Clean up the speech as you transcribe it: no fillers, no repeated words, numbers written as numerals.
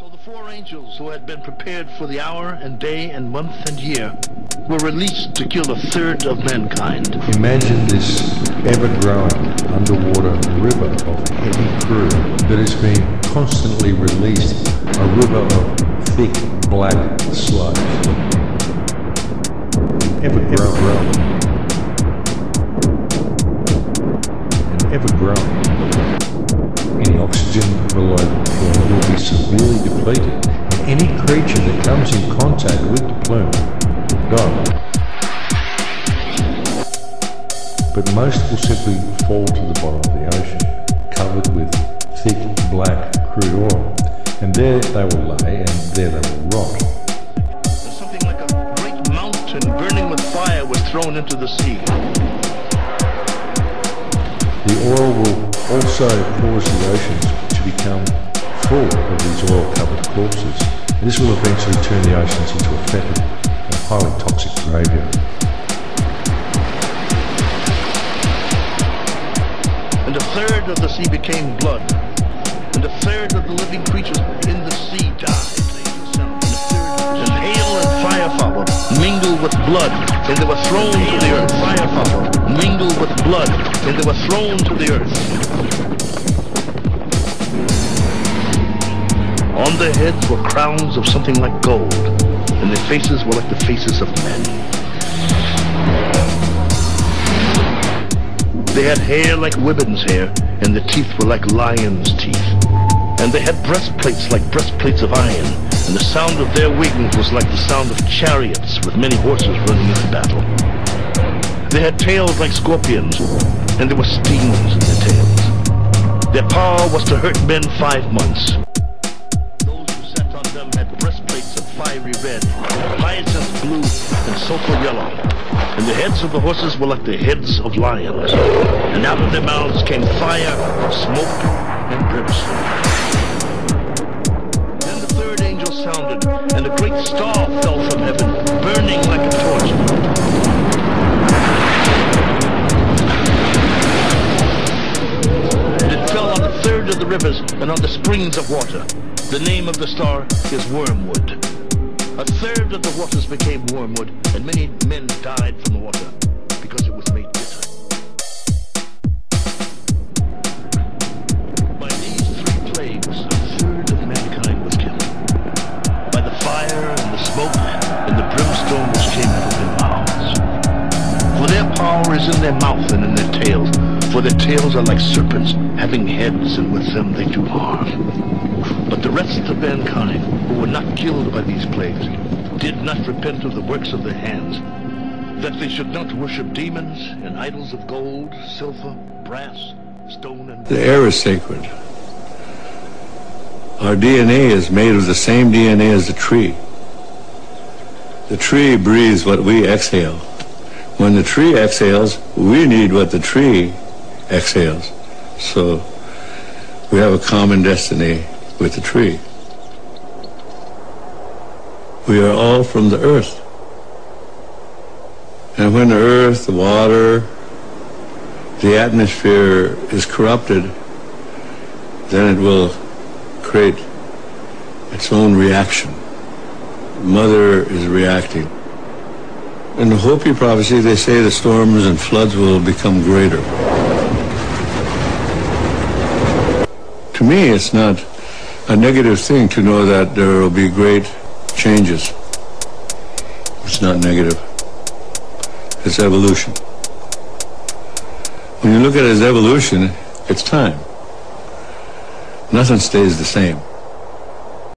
So the four angels who had been prepared for the hour and day and month and year were released to kill a third of mankind. Imagine this ever-growing underwater river of heavy crude that is being constantly released, a river of thick black sludge. Ever-growing. And ever-growing. Any oxygen below the plume will be severely depleted, and any creature that comes in contact with the plume will die. But most will simply fall to the bottom of the ocean, covered with thick black crude oil, and there they will lay, and there they will rot. Something like a great mountain burning with fire was thrown into the sea. The oil will also cause the oceans to become full of these oil-covered corpses. And this will eventually turn the oceans into a fetid and highly toxic graveyard. And a third of the sea became blood, and a third of the living creatures in the sea died. And hail and fire followed, mingled with blood, and they were thrown to the earth. Fire followed, mingled with blood, and they were thrown to the earth. On their heads were crowns of something like gold, and their faces were like the faces of men. They had hair like women's hair, and their teeth were like lions' teeth. And they had breastplates like breastplates of iron, and the sound of their wings was like the sound of chariots with many horses running into battle. They had tails like scorpions, and there were stings in their tails. Their power was to hurt men 5 months. Those who sat on them had breastplates of fiery red, hyacinth blue, and sulfur yellow. And the heads of the horses were like the heads of lions. And out of their mouths came fire, smoke, and brimstone. Then the third angel sounded, and a great star fell from heaven, burning like a torch. And it fell on a third of the rivers and on the springs of water. The name of the star is Wormwood. A third of the waters became wormwood, and many men died from the water, because it was made bitter. By these 3 plagues, a third of mankind was killed. By the fire, and the smoke, and the brimstone which came out of their mouths. For their power is in their mouth and in their tails, for their tails are like serpents, having heads, and with them they do harm. But the rest of mankind, who were not killed by these plagues, did not repent of the works of their hands, that they should not worship demons and idols of gold, silver, brass, stone, and... The air is sacred. Our DNA is made of the same DNA as the tree. The tree breathes what we exhale. When the tree exhales, we need what the tree exhales. So we have a common destiny with the tree. We are all from the earth. And when the earth, the water, the atmosphere is corrupted, then it will create its own reaction. Mother is reacting. In the Hopi prophecy, they say the storms and floods will become greater. To me, it's not a negative thing to know that there will be great changes. It's not negative. It's evolution. When you look at it as evolution, it's time. Nothing stays the same.